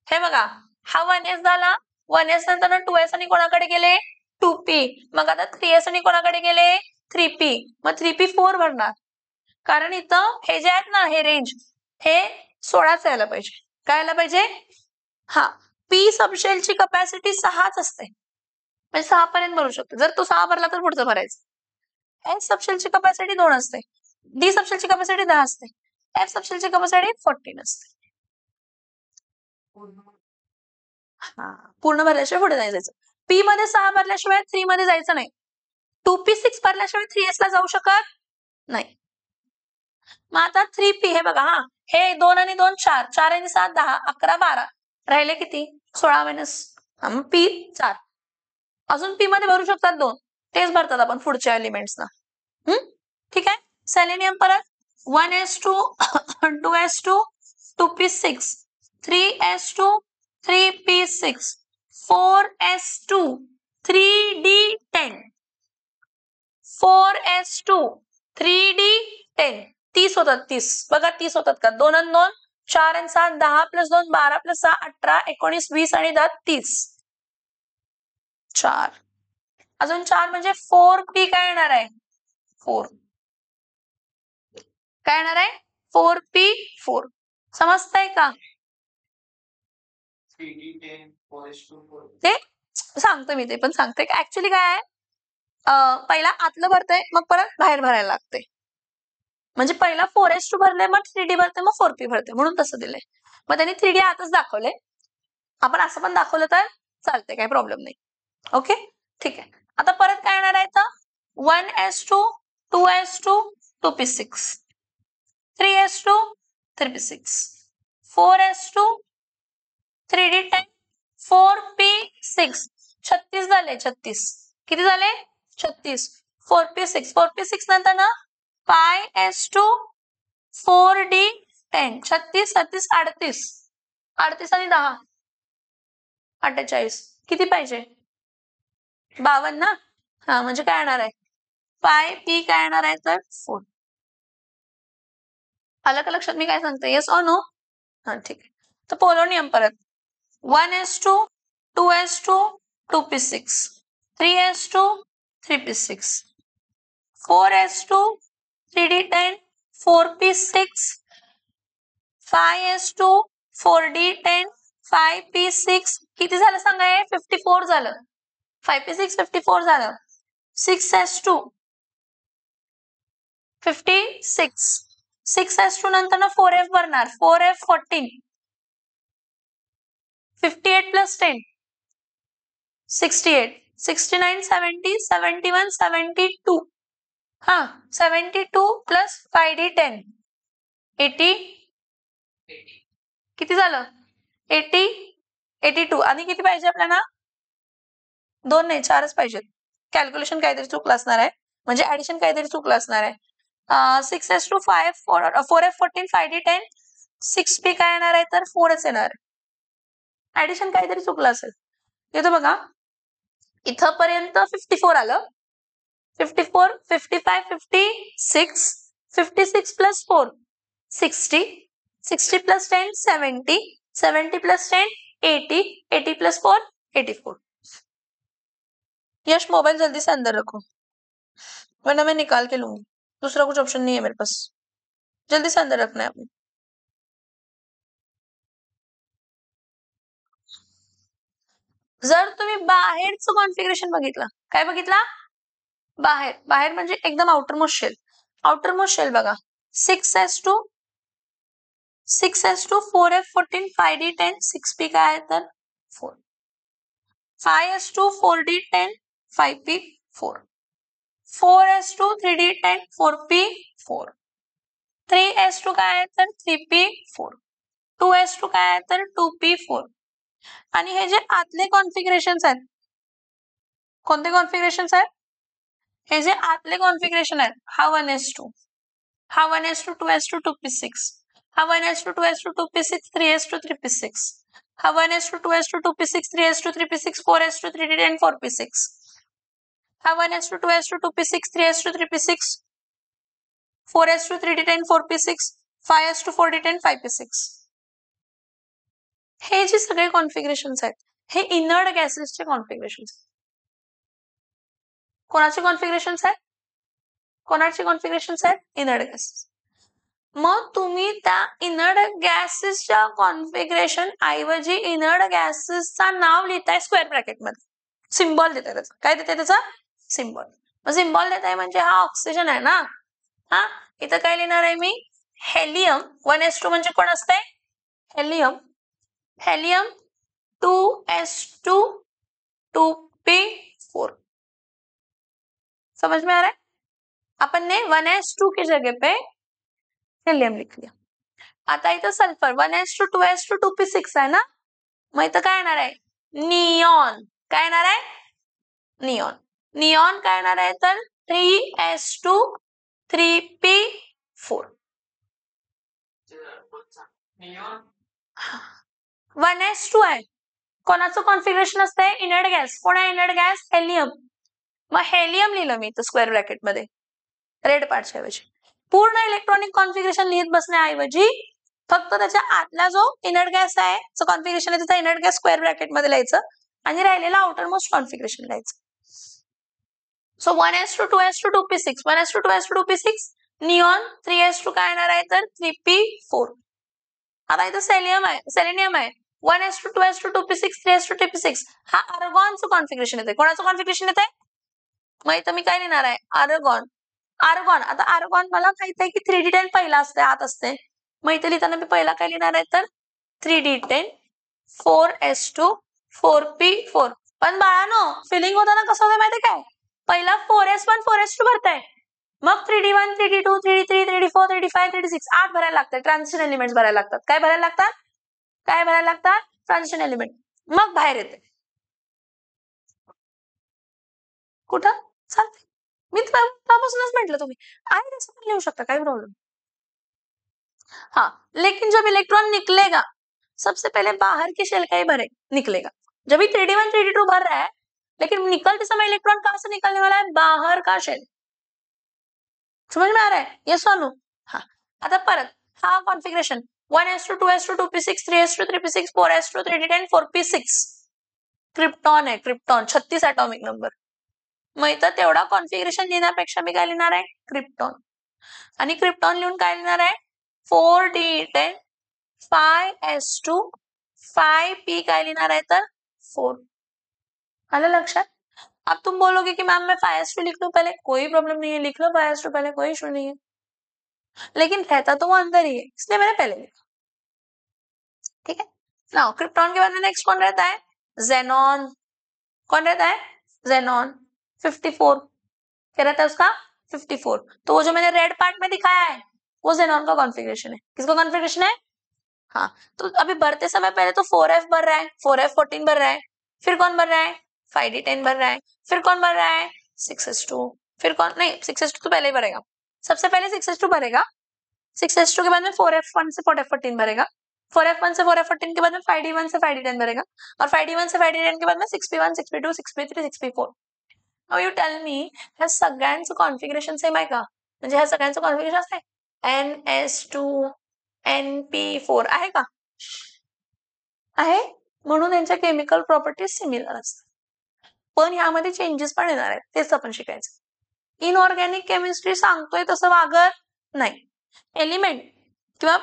हे बघा, हा 1s झाला, 1s नंतर 2s आणि कोणाकडे गेले 2p, मग आता 3s आणि कोणाकडे गेले 3p, मग 3p4 भरणार, कारण इथं हे जे आहेत ना, हे रेंज हे 16च यायला पाहिजे. काय यायला पाहिजे, हा, पी सबशेलची कपॅसिटी 6च असते, म्हणजे 6 पर्यंत भरू शकतो. जर तो 6 भरला तर पुढचं भरायचं. एस सबशेलची कपॅसिटी 2 असते, डी सबशेलची कपॅसिटी 10 असते, एफ सबशेलची कपॅसिटी 14 असते. हा, पूर्ण भरल्याशिवाय पुढे नाही जायचं. पी मध्ये 6 भरल्याशिवाय 3 मध्ये जायचं नाही, 2p6 भरल्याशिवाय 3s ला जाऊ शकत नाही. मग आता 3p, हे बघा, हा, हे 2 आणि 2 4, 4 आणि 7 10, 11 12, राहिले किती 16 मायनस p 4. अजून पी मध्ये भरू शकतात 2, तेच भरतात आपण पुढच्या एलिमेंट्सना. ठीक आहे. सेलेनियम परत 1s2, 2s2, 2p6, 3s2, 3p6, 4s2, 3d10, 4s2, 3d10, 30 होतात 30. बघा 30 होतात का, 2 आणि 2 4 आणि 7 10 प्लस 2 12 प्लस 6 18 19 20 आणि 10 30, 4. अजून 4 म्हणजे 4p काय येणार आहे 4, काय येणार आहे 4p4. समजतंय का? ते सांगते मी, ते पण सांगते की ऍक्च्युली काय आहे, पहिला आतलं भरतंय मग परत बाहेर भरायला लागते. म्हणजे पहिला 4s2 भरले, मग 3d भरते, मग 4p भरते, म्हणून तसं दिलंय. मग त्यांनी 3d आतच दाखवले, आपण असं पण दाखवलं तर चालते, काही प्रॉब्लेम नाही. ओके, ठीक आहे. आता परत काय येणार आहे तर 1s2, 2s2, 2p6, 3s2, 3p6, 4s2, 3d10, 4p6, 36 झाले 36. किती झाले 36, 4p6, 4p6 नंतर ना 5s2, 4d10, 36 37 38, 38 आणि 10 48, किती पाहिजे 52 ना. हा, म्हणजे काय येणार आहे 5p काय येणार आहे तर 4. आलं का लक्षात मी काय सांगते, येस ऑर नो? हा, ठीक आहे. तर पोलोनियम परत 1s2, 2s2, 2p6, 3s2, 3p6, 4s2, 3d10, 4p6, 5s2, 4d10, 5p6, किती झालं सांगा, 54 झालं, 5p6 54 झालं. 6s2 56, 6s2 नंतर ना 4f भरणार, 4f 14, 58 प्लस 10 68, 69, 70, 71, 72. हाँ 72 प्लस 5d10 80 किती झालं 80 82 आणि किती पाहिजे आपल्याला 2 नाही 4च पाहिजेत. कॅल्क्युलेशन काहीतरी चुकलं असणार आहे म्हणजे ऍडिशन काहीतरी चुकलं असणार आहे. 6s2 5 4f14 5d10 6p काय येणार आहे तर 4च येणार आहे. ऍडिशन काहीतरी चुकलं असेल. येतो बघा इथं पर्यंत 54 आलं 54 55 56 56 प्लस 4 60 60 प्लस 10 70 70 प्लस 10 80 80 प्लस 4 84. यश मोबाइल जल्दी से अंदर रखो वरना मैं निकाल के लूंगी. दूसरा कुछ ऑप्शन नहीं है मेरे पास. जल्दी से अंदर रखना है आपने. जर तुम्ही बाहेरचं कॉन्फिगरेशन बघितलं काय बघितला बाहेर बाहेर म्हणजे एकदम आउटरमोस्ट शेल. आउटरमोस्ट शेल बघा 6s2 4f14 5d10 6p काय आहे तर 4 5s2 4d10 5p 4 4s2 3d10 4p 4 3s2 काय आहे तर 3p 4 2s2 काय आहे तर 2p 4 आणि हे जे आतले कॉन्फिगरेशन्स आहेत कोणते कॉन्फिगरेशन्स आहेत हे जे आतले कॉन्फिगरेशन आहेत हा 1s2 हा 1s2 2s2 2p6 हा 1s2 2s2 2p6 3s2 3p6 हा 1s2 2s2 2p6 3s2 3p6 4s2 3d10 4p6 हा 1s2 2s2 2p6 3s2 3p6 4s2 3d10 4p6 5s2 4d10 5p6 हे जे सगळे कॉन्फिगरेशन्स आहेत हे इनर्ड गॅसेसचे कॉन्फिगरेशन्स कोणाचे कॉन्फिगरेशन्स आहेत कोणाचे कॉन्फिगरेशन्स आहेत इनर्ड गॅसेस. मग तुम्ही त्या इनर्ड गॅसेसच्या कॉन्फिगरेशन ऐवजी इनर्ड गॅसेसचा नाव लिहिताय स्क्वेअर ब्रॅकेट मध्ये सिम्बॉल देताय त्याचा काय देताय त्याचा सिम्बॉल. मग सिम्बॉल देताय म्हणजे हा ऑक्सिजन आहे ना हा इथं काय लिहिणार आहे मी हेलियम 1s2 म्हणजे कोण असतंय हेलियम हेलियम 2s2 2p4 समझ में आ रहा है. अपन ने 1s2 की जगह पे हेलियम लिख लिया. आता इथं सल्फर 1s2 2s2 2p6 आहे ना मग इथं काय येणार आहे निऑन काय येणार आहे निऑन निऑन काय येणार आहे तर 3s2 3p4 1s2 आहे कोणाचं कॉन्फिगरेशन असतंय इनर्ड गॅस कोण आहे इनर्ड गॅस हेलियम. मग हेलियम लिहिलं मी इथं स्क्वेअर ब्रॅकेट मध्ये रेड पार्टच्या ऐवजी. पूर्ण इलेक्ट्रॉनिक कॉन्फिगरेशन लिहित बसण्याऐवजी फक्त त्याच्या आतला जो इनर्ड गॅस आहे जो कॉन्फिगरेशन आहे त्याचा इनर्ड गॅस स्क्वेअर ब्रॅकेट मध्ये लिहायचं आणि राहिलेला आउटरमोस्ट कॉन्फिगरेशन लिहायचं. So 1s2 2s2 2p6 1s2 2s2 2p6 neon 3s2 काय येणार आहे तर 3p4. आता इथं सेलेनियम आहे 1s2 2s2 2p6 3s2 2p6 हा आर्गॉनचं कॉन्फिगरेशन येते कोणाचं कॉन्फिगरेशन येते मग इथं मी काय लिहिणार आहे आर्गॉन आर्गॉन. आता आर्गॉन मला माहित आहे की 3d10 पहिला असते आत असते मग इथे लिहिताना मी पहिला काय लिहिणार आहे तर 3d10 4s2 4p4 पण बाळानो फिलिंग होताना कसं होतं माहिती काय पहिला 4s1 4s2 भरताय मग 3d1 3d2 3d3 3d4 3d5 3d6 8 भरायला लागतात ट्रान्झिशन एलिमेंट्स भरायला लागतात काय भरायला लागतात ट्रान्झिशन एलिमेंट मग बाहेर येते कुठं चालते मी त्यापासूनच म्हटलं तुम्ही आहे तसं पण लिहू शकता काही प्रॉब्लेम. हाँ लेकिन जब इलेक्ट्रॉन निकलेगा सबसे पहले बाहर की शेल का ही भरे निकलेगा. जब भी 3d1 3d2 भर रहा है लेकिन निकलते समय इलेक्ट्रॉन कहां से निकलने वाला है बाहर का शेल. समझ में आ रहा है ये सोनू हाँ आता परत हा configuration 1s2 2s2 2p6 3s2 3p6 4s2 3d10 4p6 krypton आहे क्रिप्टॉन 36 ॲटॉमिक नंबर. मग इथं तेवढा कॉन्फिगरेशन लिहिण्यापेक्षा मी काय लिहिणार आहे क्रिप्टॉन आणि क्रिप्टॉन लिहून काय लिहिणार आहे 4d10 5s2 5p काय लिखना रहता है 4. आला लक्षात. अब तुम बोलोगे कि मैम मैं 5s2 लिख लूं पहले कोई प्रॉब्लम नहीं है लिख लो 5s2 पहले कोई इशू नहीं है लेकिन रहता तो वो अंदर ही है इसलिए मैंने पहले लिखा. ठीक है. नाउ क्रिप्टॉन के बाद में नेक्स्ट कौन रहता है जेनॉन कौन रहता है? जेनॉन 54। क्या रहता है उसका? 54। तो वो जो मैंने रेड पार्ट में दिखाया है वो जेनॉन का कॉन्फ़िगरेशन है। किसका कॉन्फ़िगरेशन है? हाँ, तो अभी भरते समय पहले तो 4f भर रहा है, 4f14 भर रहा है, फिर कौन भर रहा है? 5d10 भर रहा है, फिर कौन भर रहा है? 6s2, फिर कौन? नहीं, 6s2 तो पहले ही भरेगा, सबसे पहले 6s2 भरेगा, 6s2 के बाद में 4f1 से 4f14 भरेगा, 4f1 से 4f14 के बाद में 5d1 से 5d10 भरेगा, और 5d1 से 5d10 के बाद में 6p1 6p2 6p3 6p4। Now you tell me, ह्या सगळ्यांचं कॉन्फिगरेशन सेम आहे का? म्हणजे ह्या सगळ्यांचं कॉन्फिगरेशन असं आहे NS2 NP4 आहे का? आहे, म्हणून यांच्या केमिकल प्रॉपर्टीज सिमिलर असतात. पण यामध्ये चेंजेस पण येणार आहेत, तेच आपण शिकायचं. इनऑर्गॅनिक केमिस्ट्री सांगतोय तसं वागत नाही. एलिमेंट किंवा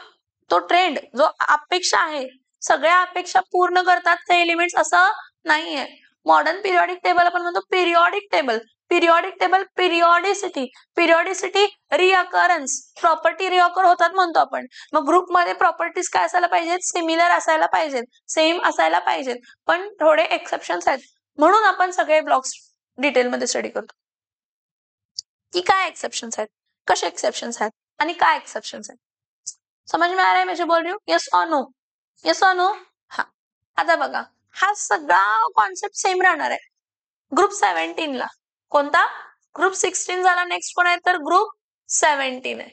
तो ट्रेंड जो अपेक्षा आहे, सगळ्या अपेक्षा पूर्ण करतात ते एलिमेंट्स असं नाहीये. मॉडर्न पिरियॉडिक टेबल आपण म्हणतो periodic table, periodic table periodicity, periodicity recurrence, property recur होतात म्हणतो आपण. मग ग्रुपमध्ये प्रॉपर्टीज काय असायला पाहिजेत? सिमिलर असायला पाहिजेत, सेम असायला पाहिजेत, पण थोडे एक्सेप्शन्स आहेत. म्हणून आपण सगळे ब्लॉक्स डिटेलमध्ये स्टडी करतो की काय एक्सेप्शन्स आहेत, कसे एक्सेप्शन्स आहेत आणि काय एक्सेप्शन्स आहेत. समझ में आ रहा है मैं जो बोल रही हूँ? यस और नो? यस और नो? हाँ. आता बघा, हा सगळा कॉन्सेप्ट सेम राहणार आहे ग्रुप 17 ला. कोणता? ग्रुप 16 झाला. नेक्स्ट कोण आहे? तर ग्रुप 17 आहे.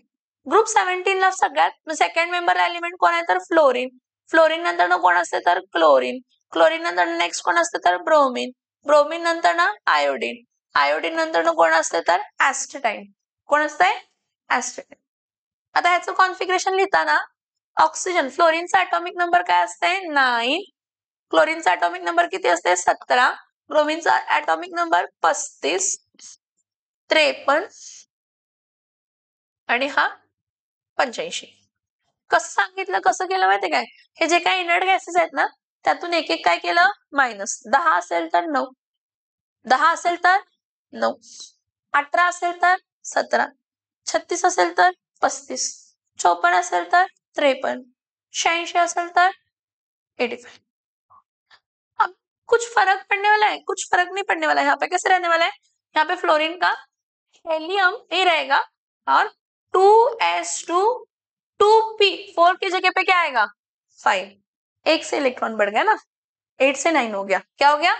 ग्रुप 17 ला सगळ्यात सेकंड मेंबर एलिमेंट कोण आहे? तर फ्लोरीन. फ्लोरीन नंतर कोण असते? तर क्लोरीन. क्लोरीन नंतर नेक्स्ट कोण असते? तर ब्रोमीन. ब्रोमीन नंतर ना आयोडीन. आयोडीन नंतर कोण असते? तर ऍस्टेटाईन. कोण असते? ऍस्टेटाईन. आता ह्याचं कॉन्फिगरेशन लिहिताना ऑक्सिजन, फ्लोरीनचा ॲटॉमिक नंबर काय असते? 9. क्लोरीनचा ॲटॉमिक नंबर किती असते? 17. ब्रोमीनचा ॲटॉमिक नंबर 35, 53 आणि हा 85. कसं सांगितलं, कसं केलं माहितीये काय? हे जे काही इनर्ट गॅसेस आहेत ना, त्यातून एक एक काय केलं? मायनस. 10 असेल तर 9, 10 असेल तर 9, 18 असेल तर 17, 36 असेल तर 35, 54 असेल तर 53, 86 असेल तर 85. अब कुछ फर्क पड़ने वाला है, कुछ फर्क नहीं पड़ने वाला है. यहाँ पे कैसे रहने वाला है? यहाँ पे फ्लोरीन का हेलियम नहीं रहेगा और 2s2 2p 4 की जगह पे क्या आएगा? 5. एक से इलेक्ट्रॉन बढ़ गया ना, 8 से 9 हो गया. क्या हो गया?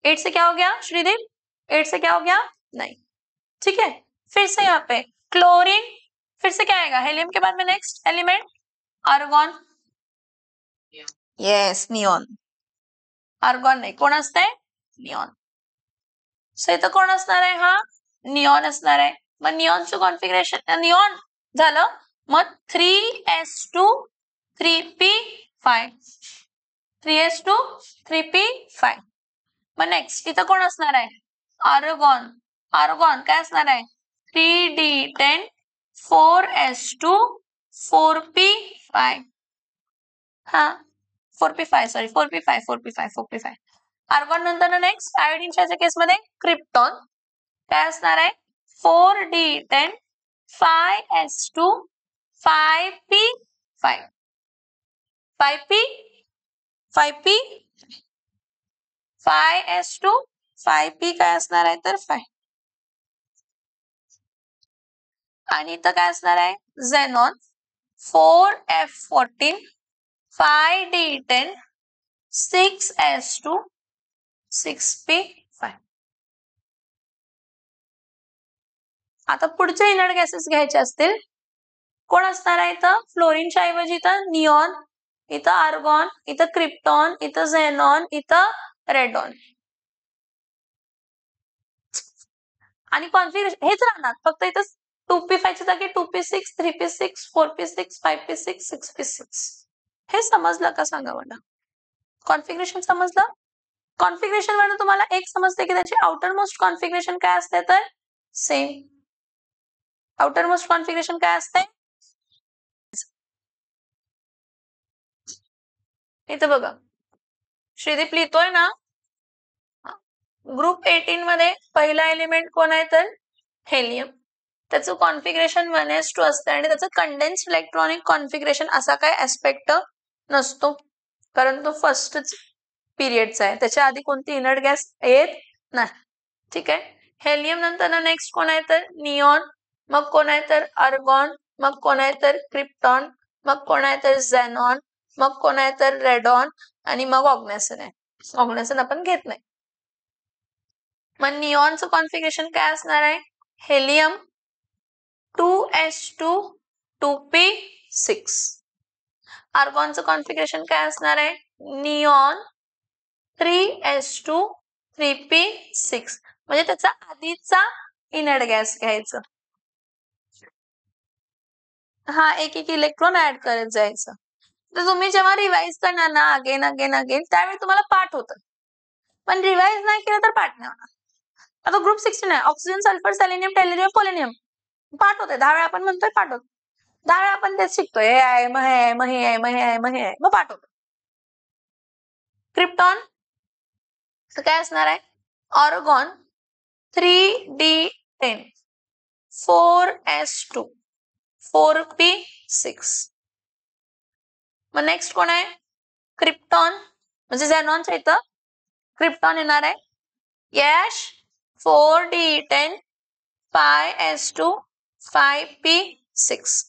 8 से क्या हो गया श्रीदेव? 8 से क्या हो गया? 9. ठीक है, फिर से यहाँ पे क्लोरीन, फिर से क्या आएगा? हेलियम के बाद में next element argon. Yes, neon. Argon नाही, कोण असतंय? नियॉन. सो इथं कोण असणार आहे? हा नियॉन असणार आहे. मग नियॉनचं कॉन्फिगरेशन नियॉन झालं. मग 3s2 3p5, 3s2 3p5. मग नेक्स्ट इथं कोण असणार आहे? आर्गॉन. आर्गॉन काय असणार आहे? 3d10 4s2 4p5. हा 4p5 sorry 4p5 4p5 4p5. Argon नंतर नेक्स्ट आयोडीनच्या केसमध्ये क्रिप्टॉन काय असणार आहे? 4d10 5s2 5p5, 5p 5p 5s2 5p काय असणार आहे? तर 5. आणि इथं काय असणार आहे? Xenon 4f14 5d10 6s2 6p5. आता पुढचे इनर्ट गॅसेस घ्यायचे असतील, कोण असणार आहे? इथं फ्लोरीनच्या ऐवजी इथं नियॉन, इथं आर्गॉन, इथं क्रिप्टॉन, इथं झेनॉन, इथं रेडॉन. आणि कॉन्फिगरेशन हेच राहणार, फक्त इथं 2p5 च्या जागी 2p6 3p6 4p6 5p6 6p6. हे समजलं का सांगा मला? कॉन्फिगरेशन समजलं? कॉन्फिगरेशन वरून तुम्हाला एक समजते की त्याची आउटर मोस्ट कॉन्फिगरेशन काय असते? तर सेम. आउटर मोस्ट कॉन्फिगरेशन काय असते? इथं बघा, श्रीदीप लिहितोय ना, ग्रुप 18 मध्ये पहिला एलिमेंट कोण आहे? तर हेलियम. त्याचं कॉन्फिगरेशन 1s2 असते आणि त्याचं कंडेन्स्ड इलेक्ट्रॉनिक कॉन्फिगरेशन असा काय ऍस्पेक्ट नसतो, कारण तो फर्स्टच पिरियडचा आहे, त्याच्या आधी कोणती इनर्ट गॅस येत नाही. ठीक आहे. हेलियम नंतर नेक्स्ट कोण आहे तर निऑन, मग कोण आहे तर आर्गॉन, मग कोण आहे तर क्रिप्टॉन, मग कोण आहे तर झेनॉन, मग कोण आहे तर रेडॉन आणि मग ऑग्नेसन आहे. ऑग्नेसन आपण घेत नाही. मग निऑनचं कॉन्फिगरेशन काय असणार आहे? Helium 2s2 2p6. आर्गॉनचं कॉन्फिगरेशन काय असणार आहे? Neon 3s2 3p6. म्हणजे त्याचा आधीचा इनर्ट गॅस घ्यायचं. हा एक इलेक्ट्रॉन ऍड करत जायचं. तर तुम्ही जेव्हा रिवाइज करणार ना अगेन अगेन अगेन त्यावेळी तुम्हाला पाठ होतं, पण रिवाइज नाही केलं तर पाठ नाही होणार. आता ग्रुप 16 आहे, ऑक्सिजन सल्फर सेलेनियम टेलिनियम पोलेनियम पाठ होते 10 वेळा, आपण म्हणतोय पाठ होत 10 वेळा, आपण तेच शिकतोय, हे आहे मग हे आहे मग हे आहे मग हे आहे मग हे आहे, मग पाठ होत. क्रिप्टॉन काय असणार आहे? Argon 3d10 4s2 4p6. मग नेक्स्ट कोण आहे? क्रिप्टॉन म्हणजे झेनॉनच्या इथं क्रिप्टॉन येणार आहे. यश 4d10 5s2 5p6.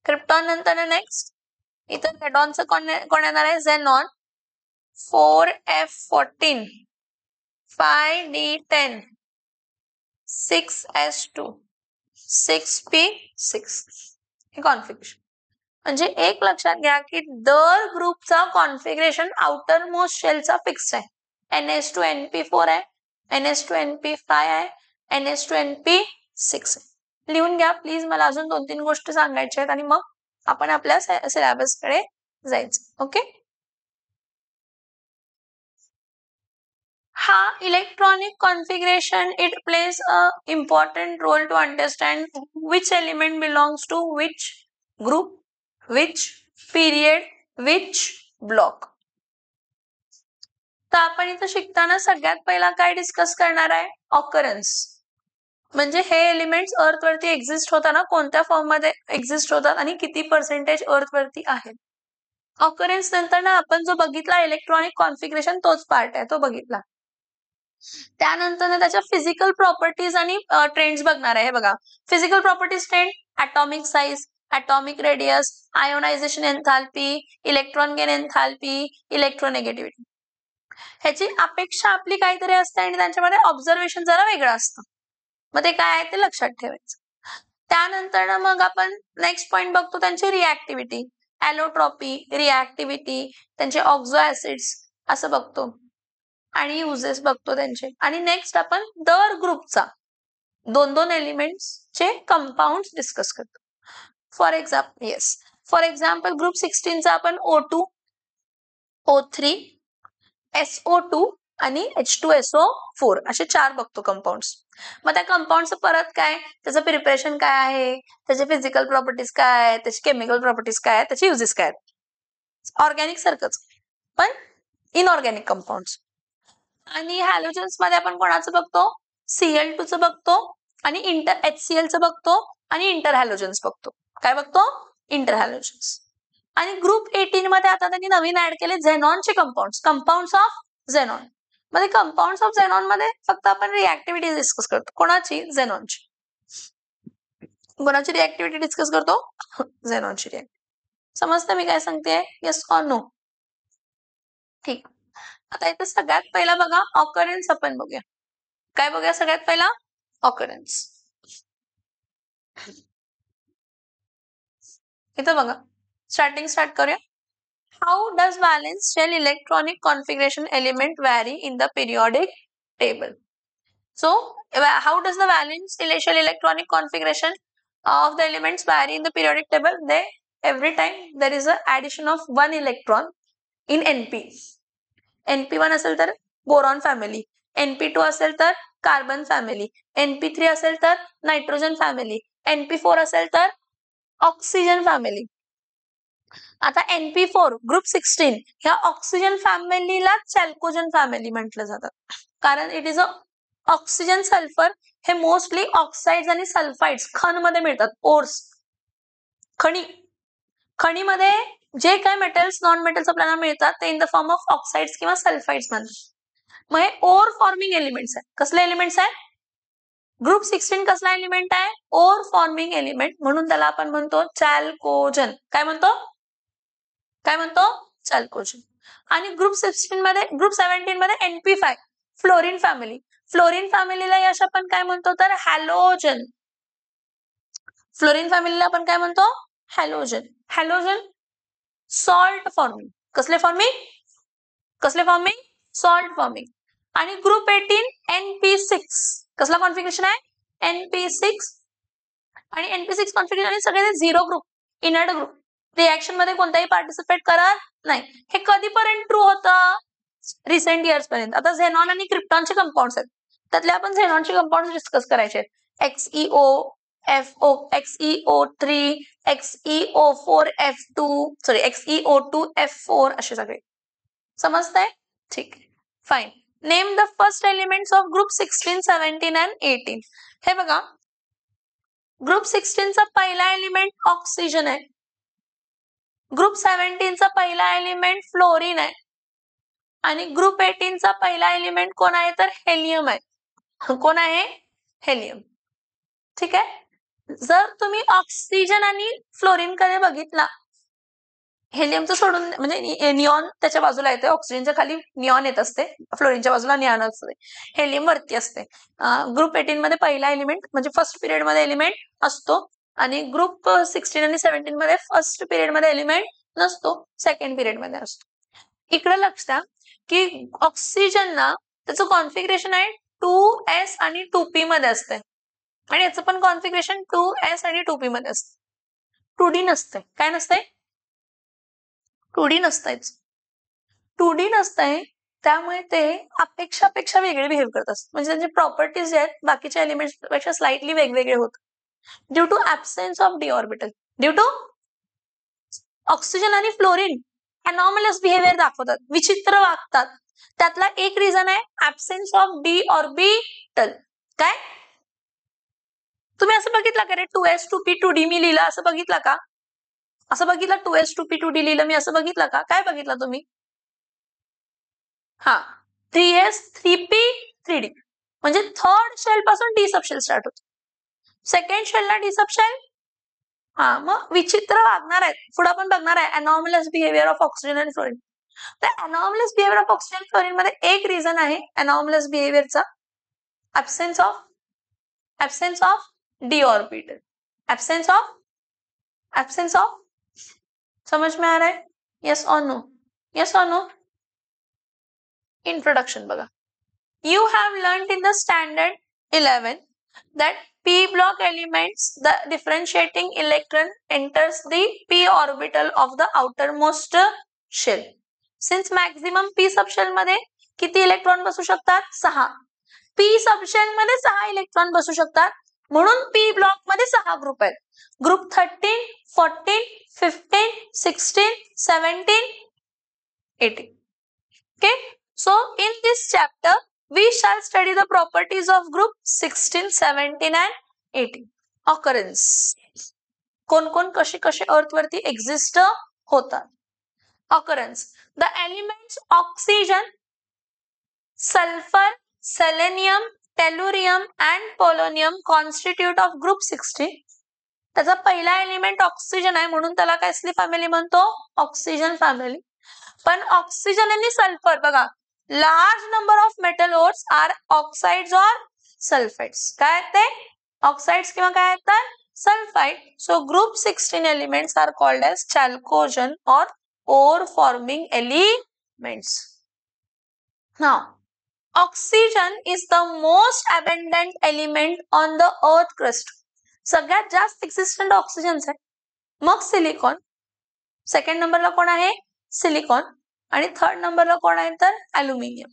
क्रिप्टॉन नंतर नेक्स्ट इथं रेडॉनचं कोण येणार आहे? Xenon 4f14 5d10 6s2 6p6. हे कॉन्फिगरेशन. म्हणजे एक लक्षात घ्या की दर ग्रुपचा कॉन्फिगरेशन आउटर मोस्ट शेलचा फिक्स आहे. ns2 np4 आहे, ns2 np5 आहे, ns2 np6 आहे. लिहून घ्या प्लीज, मला अजून 2-3 गोष्टी सांगायच्या आहेत आणि मग आपण आपल्या सिलेबस कडे जायचं. ओके. हा electronic configuration, it plays a important role to understand which element belongs to which group, which period, which block. तर आपण इथं शिकताना सगळ्यात पहिला काय डिस्कस करणार आहे? ऑकरन्स. म्हणजे हे एलिमेंट्स अर्थ वरती एक्झिस्ट होताना कोणत्या फॉर्म मध्ये एक्झिस्ट होतात आणि किती पर्सेंटेज अर्थ वरती आहेत. ऑकरन्स नंतर ना आपण जो बघितला इलेक्ट्रॉनिक कॉन्फिगरेशन तोच पार्ट आहे, तो बघितला. त्यानंतर त्याच्या फिजिकल प्रॉपर्टीज आणि ट्रेंड्स बघणार आहे. हे बघा, physical properties trend, atomic size, atomic radius, ionisation enthalpy, electron gain enthalpy, electronegativity. ह्याची अपेक्षा आपली काहीतरी असते आणि त्यांच्यामध्ये ऑब्झर्वेशन जरा वेगळं असतं. मग ते काय आहे ते लक्षात ठेवायचं. त्यानंतर मग आपण नेक्स्ट पॉइंट बघतो त्यांची रिॲक्टिव्हिटी, ॲलोट्रॉपी, रिॲक्टिव्हिटी, त्यांचे ऑक्झो ऍसिड्स असं बघतो आणि युजेस बघतो त्यांचे. आणि नेक्स्ट आपण दर ग्रुपचा 2-2 एलिमेंट्सचे कंपाऊंड डिस्कस करतो. फॉर एक्झाम्पल ग्रुप 16 चा आपण O2, O3, SO2 आणि H2SO4 असे 4 बघतो कंपाऊंड्स. मग त्या कंपाऊंडचं परत काय, त्याचं प्रिपरेशन काय आहे, त्याचे फिजिकल प्रॉपर्टीज काय आहेत, त्याची केमिकल प्रॉपर्टीज काय आहेत, त्याचे युजेस काय आहेत. ऑर्गॅनिक सारखंच पण इनऑर्गॅनिक कंपाऊंड्स. आणि हॅलोजन्स मध्ये आपण कोणाचं बघतो? Cl2 चं बघतो आणि HCl चं बघतो आणि इंटर हॅलोजन्स बघतो. काय बघतो? Inter halogens. आणि ग्रुप 18 मध्ये आता त्यांनी नवीन ऍड केले झेनॉनचे कंपाऊंड्स ऑफ झेनॉन. मध्ये कंपाऊंड्स ऑफ झेनॉन मध्ये फक्त आपण रिॲक्टिव्हिटी डिस्कस करतो. कोणाची? झेनॉनची. कोणाची रिॲक्टिव्हिटी डिस्कस करतो? झेनॉनची रिॲक्टिव्हिटी. समजतं मी काय सांगते? Yes or no? ठीक. आता इथे सगळ्यात पहिला बघा ऑकरन्स आपण बघूया. काय बघूया सगळ्यात पहिला? ऑकरन्स. इथं बघा, स्टार्ट करूया. How does valence shell electronic configuration element vary in the periodic table? So how does the valence shell electronic configuration of the elements vary in the periodic table? They every time there is a addition of 1 electron in NP. NP1 असेल तर boron family, NP2 असेल तर carbon family, NP3 असेल तर nitrogen family, NP4 असेल तर oxygen family. आता NP4 group 16 ह्या ऑक्सिजन फॅमिलीला चॅल्कोजन फॅमिली म्हटलं जातं, कारण it is a oxygen sulphur हे मोस्टली ऑक्साइड्स आणि सल्फाइड्स खणमध्ये मिळतात. ओर्स, खणीमध्ये जे काय मेटल्स नॉन मेटल्स आपल्याला मिळतात ते in the form of oxides किंवा सल्फाइड्स मध्ये. मग हे ओर फॉर्मिंग एलिमेंट्स आहे. कसले एलिमेंट्स आहे? ग्रुप 16 कसला एलिमेंट आहे? ओर फॉर्मिंग एलिमेंट, म्हणून त्याला आपण म्हणतो चॅल्कोजन. काय म्हणतो? काय म्हणतो? चॅल्कोजन. आणि ग्रुप 16 मध्ये, ग्रुप 17 मध्ये NP5 फ्लोरीन फॅमिली. फ्लोरीन फॅमिलीला यश आपण काय म्हणतो तर हॅलोजन. फ्लोरीन फॅमिलीला आपण काय म्हणतो? हॅलोजन. Halogen salt forming. कसले फॉर्मिंग? कसले फॉर्मिंग? Salt forming. आणि ग्रुप 18 NP6 कसला कॉन्फिगरेशन आहे? NP6. आणि NP6 कॉन्फिगरेशन सगळे zero group, inert group, reaction मध्ये कोणताही पार्टिसिपेट करत नाही. हे कधीपर्यंत ट्रू होतं? रिसेंट इयर्स पर्यंत. आता झेनॉन आणि क्रिप्टॉनचे कंपाऊंड्स आहेत, त्यातले आपण झेनॉनचे कंपाऊंड्स डिस्कस करायचे. XeO FO, XeO3, XeO4F2, sorry XeO2F4 असे सगळे. समजतंय? ठीक आहे, fine. Name the first elements of group 16, 17 and 18. हे बघा, ग्रुप 16 चा पहिला एलिमेंट ऑक्सिजन आहे. ग्रुप 17 चा पहिला एलिमेंट फ्लोरीन आहे. आणि ग्रुप 18 चा पहिला एलिमेंट कोण आहे तर हेलियम आहे. कोण आहे? हेलियम. ठीक आहे. जर तुम्ही ऑक्सिजन आणि फ्लोरीन कडे बघितला, हेलियमचं सोडून म्हणजे निऑन त्याच्या बाजूला येते, ऑक्सिजनच्या खाली निऑन येत असते, फ्लोरीनच्या बाजूला निऑन असते, हेलियम वरती असते. ग्रुप 18 मध्ये पहिला एलिमेंट म्हणजे फर्स्ट पिरियड मध्ये एलिमेंट असतो, आणि ग्रुप 16 आणि 17 मध्ये फर्स्ट पिरियड मध्ये एलिमेंट नसतो, सेकंड पिरियड मध्ये असतो. इकडे लक्ष द्या की ऑक्सिजनला त्याचं कॉन्फिगरेशन आहे 2s आणि 2p मध्ये असते, आणि याचं पण कॉन्फिगरेशन 2s आणि 2p मध्ये असते. 2d नसते. काय नसते? 2d नसतंय. 2d नसतंय, त्यामुळे ते अपेक्षापेक्षा वेगळे बिहेव करत असतात. म्हणजे त्यांचे प्रॉपर्टीज जे आहेत बाकीच्या एलिमेंट्स पेक्षा स्लाइटली वेगवेगळे होतात, due to absence of D orbital. Due to oxygen आणि फ्लोरीन अनॉमलस बिहेवियर दाखवतात, विचित्र वागतात. त्यातला एक रिझन आहे ऍब्सेन्स ऑफ डी ऑर्बिटल. काय तुम्ही असं बघितलं का रे? 2s 2p 2d मी लिहिलं असं बघितलं का? असं बघितलं 2s 2p 2d लिहिलं मी असं बघितलं का? काय बघितलं तुम्ही? हा, 3s 3p 3d म्हणजे थर्ड शेल पासून डी सबशेल स्टार्ट होतो. सेकंड शेलला डी सबशेल. हा, मग विचित्र वागणार आहेत. पुढे आपण बघणार आहे अनॉमलस बिहेवियर ऑफ ऑक्सिजन आणि फ्लोरीन. तर anomalous behaviour of oxygen fluorine मध्ये एक रिझन आहे अनॉमलस बिहेवियरचा, absence of D orbital. Absence of समझ में आ रहा है? यस और नो? यस और नो? इंट्रोडक्शन बघा. You have learned in the standard 11 that p block elements, the differentiating electron enters the p orbital of the outermost shell. Since maximum p subshell मध्ये किती इलेक्ट्रॉन बसू शकतात? 6. p subshell मध्ये 6 electron बसू शकतात, म्हणून p block मध्ये 6 group आहेत. Group 13, 14, 15, 16, 17, 18. Okay, so in this chapter we shall study the properties of group 16, 17 and 18. Occurrence. कोण कसे कसे अर्थ वरती एक्झिस्ट होतात. Occurrence. The elements oxygen, sulfur, selenium, tellurium and polonium constitute of group 16. त्याचा पहिला एलिमेंट ऑक्सिजन आहे, म्हणून त्याला कसली फॅमिली म्हणतो? Oxygen family. पण ऑक्सिजन आणि सल्फर बघा, large number of metal ores are oxides or sulphides. काय आहेत ते? ऑक्साइड्स किंवा काय आहेत? Sulphide. So group 16 elements are called as chalcogen or ore forming elements. Now, oxygen is the most abundant element on the earth crust. सगळ्यात जास्त existent oxygen आहे, मग सिलिकॉन. सेकंड नंबरला कोण आहे? सिलिकॉन. आणि थर्ड नंबरला कोण आहे तर aluminium.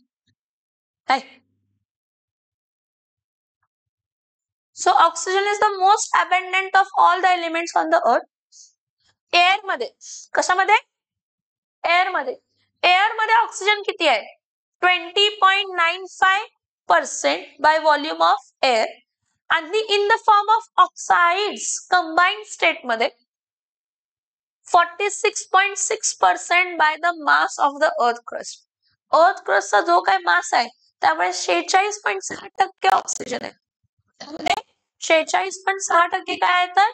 So oxygen is the most abundant of all the elements on the earth. Air मध्ये, कशामध्ये? एअर मध्ये. एअर मध्ये ऑक्सिजन किती आहे? 20.95% बाय व्हॉल्यूम ऑफ एअर. आणि in the form of oxides combined state मध्ये 46.6% by the mass of the earth crust. अर्थ क्रस्टचा जो काय मास आहे त्यामुळे 46.6% ऑक्सिजन आहे. त्यामध्ये 46.6% काय आहे तर